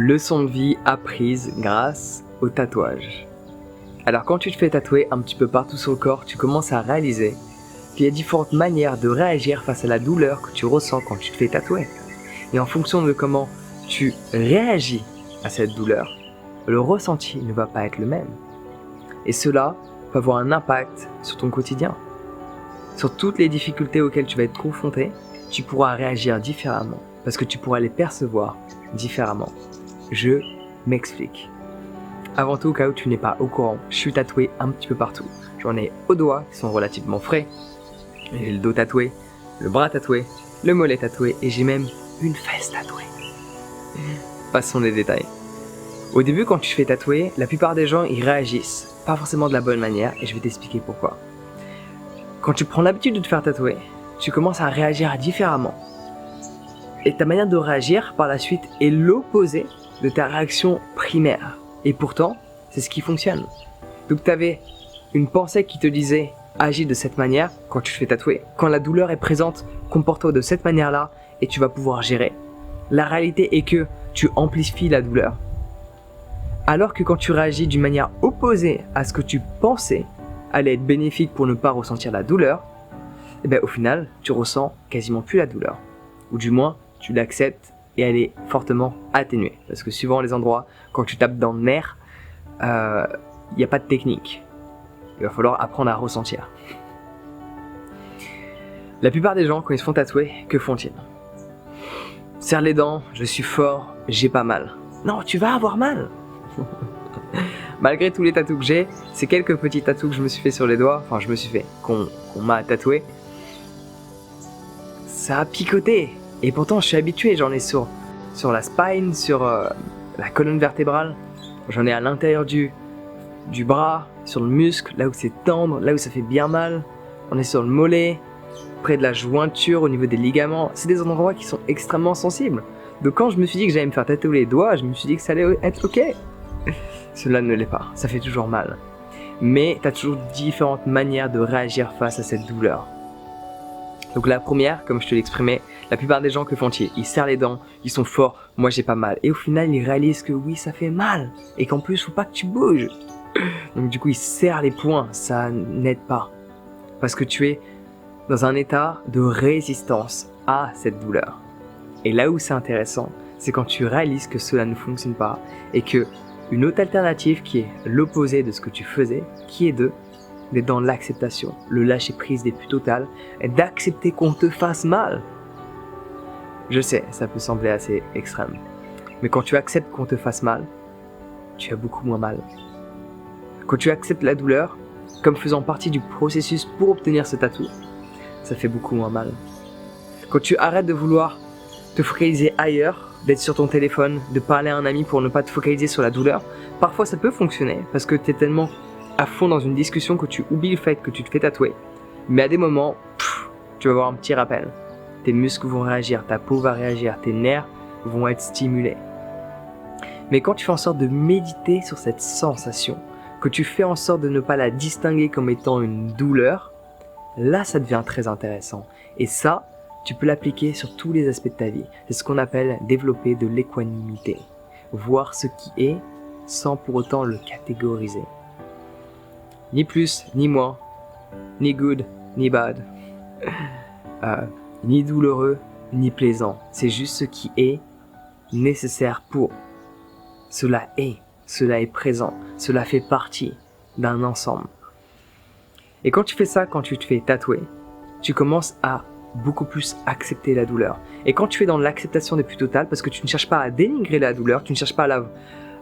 Leçon de vie apprise grâce au tatouage. Alors quand tu te fais tatouer un petit peu partout sur le corps, tu commences à réaliser qu'il y a différentes manières de réagir face à la douleur que tu ressens quand tu te fais tatouer. Et en fonction de comment tu réagis à cette douleur, le ressenti ne va pas être le même. Et cela peut avoir un impact sur ton quotidien. Sur toutes les difficultés auxquelles tu vas être confronté, tu pourras réagir différemment parce que tu pourras les percevoir différemment. Je m'explique. Avant tout, au cas où tu n'es pas au courant, je suis tatoué un petit peu partout. J'en ai aux doigts qui sont relativement frais. J'ai le dos tatoué, le bras tatoué, le mollet tatoué et j'ai même une fesse tatouée. Passons les détails. Au début, quand tu te fais tatouer, la plupart des gens ils réagissent pas forcément de la bonne manière et je vais t'expliquer pourquoi. Quand tu prends l'habitude de te faire tatouer, tu commences à réagir différemment. Et ta manière de réagir par la suite est l'opposé de ta réaction primaire. Et pourtant, c'est ce qui fonctionne. Donc tu avais une pensée qui te disait agis de cette manière quand tu te fais tatouer. Quand la douleur est présente, comporte-toi de cette manière-là et tu vas pouvoir gérer. La réalité est que tu amplifies la douleur. Alors que quand tu réagis d'une manière opposée à ce que tu pensais allait être bénéfique pour ne pas ressentir la douleur, et bien au final, tu ressens quasiment plus la douleur. Ou du moins, tu l'acceptes et elle est fortement atténuée. Parce que suivant les endroits, quand tu tapes dans le nerf, il n'y a pas de technique. Il va falloir apprendre à ressentir. La plupart des gens, quand ils se font tatouer, que font-ils ? Serre les dents, je suis fort, j'ai pas mal. Non, tu vas avoir mal. Malgré tous les tatous que j'ai, ces quelques petits tatous que je me suis fait sur les doigts, qu'on m'a tatoué, ça a picoté. Et pourtant, je suis habitué, j'en ai sur la spine, sur la colonne vertébrale, j'en ai à l'intérieur du bras, sur le muscle, là où c'est tendre, là où ça fait bien mal. On est sur le mollet, près de la jointure, au niveau des ligaments. C'est des endroits qui sont extrêmement sensibles. Donc quand je me suis dit que j'allais me faire tatouer les doigts, je me suis dit que ça allait être ok. Cela ne l'est pas, ça fait toujours mal. Mais tu as toujours différentes manières de réagir face à cette douleur. Donc la première, comme je te l'exprimais, la plupart des gens que font-ils ? Ils serrent les dents, ils sont forts, moi j'ai pas mal. Et au final, ils réalisent que oui, ça fait mal. Et qu'en plus, faut pas que tu bouges. Donc du coup, ils serrent les poings, ça n'aide pas. Parce que tu es dans un état de résistance à cette douleur. Et là où c'est intéressant, c'est quand tu réalises que cela ne fonctionne pas et que une autre alternative qui est l'opposé de ce que tu faisais, qui est d'être dans l'acceptation, le lâcher prise des plus totales, et d'accepter qu'on te fasse mal. Je sais, ça peut sembler assez extrême, mais quand tu acceptes qu'on te fasse mal, tu as beaucoup moins mal. Quand tu acceptes la douleur, comme faisant partie du processus pour obtenir ce tatou, ça fait beaucoup moins mal. Quand tu arrêtes de vouloir te focaliser ailleurs, d'être sur ton téléphone, de parler à un ami pour ne pas te focaliser sur la douleur, parfois ça peut fonctionner parce que tu es tellement à fond dans une discussion que tu oublies le fait que tu te fais tatouer. Mais à des moments, tu vas avoir un petit rappel. Tes muscles vont réagir, ta peau va réagir, tes nerfs vont être stimulés. Mais quand tu fais en sorte de méditer sur cette sensation, que tu fais en sorte de ne pas la distinguer comme étant une douleur, là ça devient très intéressant. Et ça, tu peux l'appliquer sur tous les aspects de ta vie. C'est ce qu'on appelle développer de l'équanimité. Voir ce qui est sans pour autant le catégoriser. Ni plus, ni moins, ni good, ni bad, ni douloureux, ni plaisant. C'est juste ce qui est nécessaire pour. Cela est présent, cela fait partie d'un ensemble. Et quand tu fais ça, quand tu te fais tatouer, tu commences à beaucoup plus accepter la douleur. Et quand tu es dans l'acceptation des plus totales, parce que tu ne cherches pas à dénigrer la douleur, tu ne cherches pas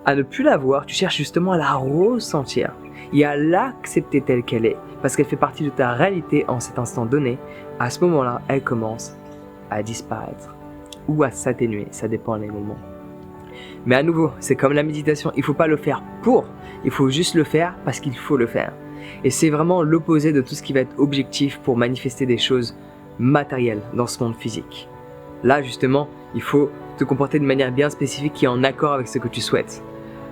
à ne plus la voir, tu cherches justement à la ressentir et à l'accepter telle qu'elle est, parce qu'elle fait partie de ta réalité en cet instant donné. À ce moment-là, elle commence à disparaître ou à s'atténuer, ça dépend des moments. Mais à nouveau, c'est comme la méditation, il ne faut pas le faire il faut juste le faire parce qu'il faut le faire. Et c'est vraiment l'opposé de tout ce qui va être objectif pour manifester des choses matérielles dans ce monde physique. Là justement, il faut te comporter de manière bien spécifique qui est en accord avec ce que tu souhaites.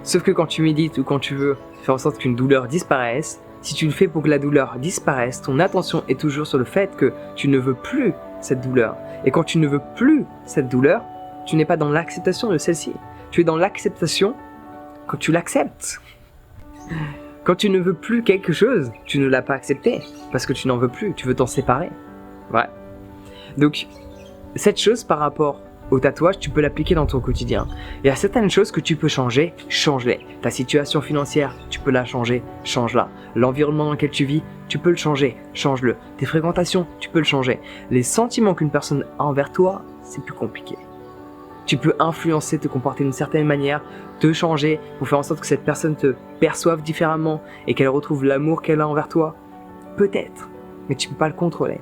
Sauf que quand tu médites ou quand tu veux faire en sorte qu'une douleur disparaisse, si tu le fais pour que la douleur disparaisse, ton attention est toujours sur le fait que tu ne veux plus cette douleur. Et quand tu ne veux plus cette douleur, tu n'es pas dans l'acceptation de celle-ci. Tu es dans l'acceptation quand tu l'acceptes. Quand tu ne veux plus quelque chose, tu ne l'as pas accepté parce que tu n'en veux plus, tu veux t'en séparer. Ouais. Donc, cette chose par rapport au tatouage, tu peux l'appliquer dans ton quotidien. Il y a certaines choses que tu peux changer, change-les. Ta situation financière, tu peux la changer, change-la. L'environnement dans lequel tu vis, tu peux le changer, change-le. Tes fréquentations, tu peux le changer. Les sentiments qu'une personne a envers toi, c'est plus compliqué. Tu peux influencer, te comporter d'une certaine manière, te changer pour faire en sorte que cette personne te perçoive différemment et qu'elle retrouve l'amour qu'elle a envers toi. Peut-être, mais tu peux pas le contrôler.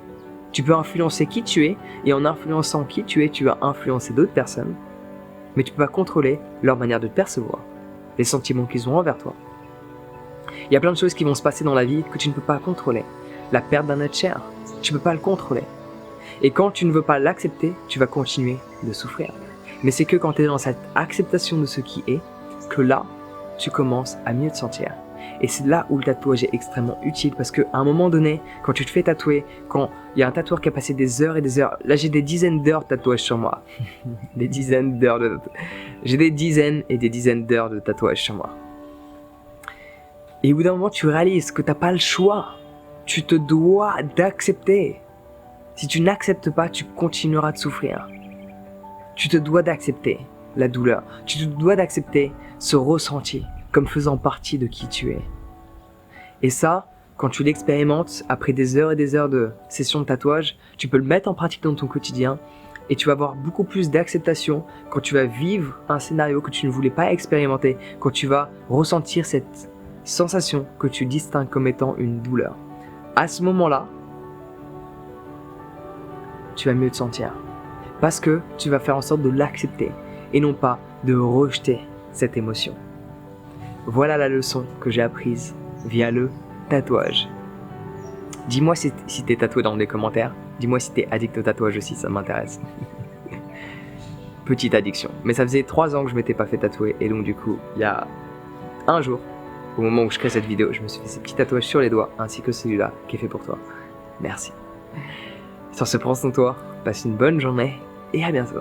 Tu peux influencer qui tu es, et en influençant qui tu es, tu vas influencer d'autres personnes, mais tu peux pas contrôler leur manière de te percevoir, les sentiments qu'ils ont envers toi. Il y a plein de choses qui vont se passer dans la vie que tu ne peux pas contrôler. La perte d'un être cher, tu peux pas le contrôler. Et quand tu ne veux pas l'accepter, tu vas continuer de souffrir. Mais c'est que quand tu es dans cette acceptation de ce qui est, que là, tu commences à mieux te sentir. Et c'est là où le tatouage est extrêmement utile parce qu'à un moment donné, quand tu te fais tatouer, quand il y a un tatoueur qui a passé des heures et des heures, là j'ai des dizaines d'heures de tatouage sur moi. J'ai des dizaines et des dizaines d'heures de tatouage sur moi. Et au bout d'un moment, tu réalises que tu n'as pas le choix. Tu te dois d'accepter. Si tu n'acceptes pas, tu continueras de souffrir. Tu te dois d'accepter la douleur. Tu te dois d'accepter ce ressenti comme faisant partie de qui tu es. Et ça, quand tu l'expérimentes, après des heures et des heures de sessions de tatouage, tu peux le mettre en pratique dans ton quotidien et tu vas avoir beaucoup plus d'acceptation quand tu vas vivre un scénario que tu ne voulais pas expérimenter, quand tu vas ressentir cette sensation que tu distingues comme étant une douleur. À ce moment-là, tu vas mieux te sentir. Parce que tu vas faire en sorte de l'accepter et non pas de rejeter cette émotion. Voilà la leçon que j'ai apprise via le tatouage. Dis-moi si t'es tatoué dans les commentaires. Dis-moi si t'es addict au tatouage aussi, ça m'intéresse. Petite addiction. Mais ça faisait 3 ans que je m'étais pas fait tatouer. Et donc du coup, il y a un jour, au moment où je crée cette vidéo, je me suis fait ces petits tatouages sur les doigts, ainsi que celui-là qui est fait pour toi. Merci. Sur ce, prends soin de toi, passe une bonne journée et à bientôt.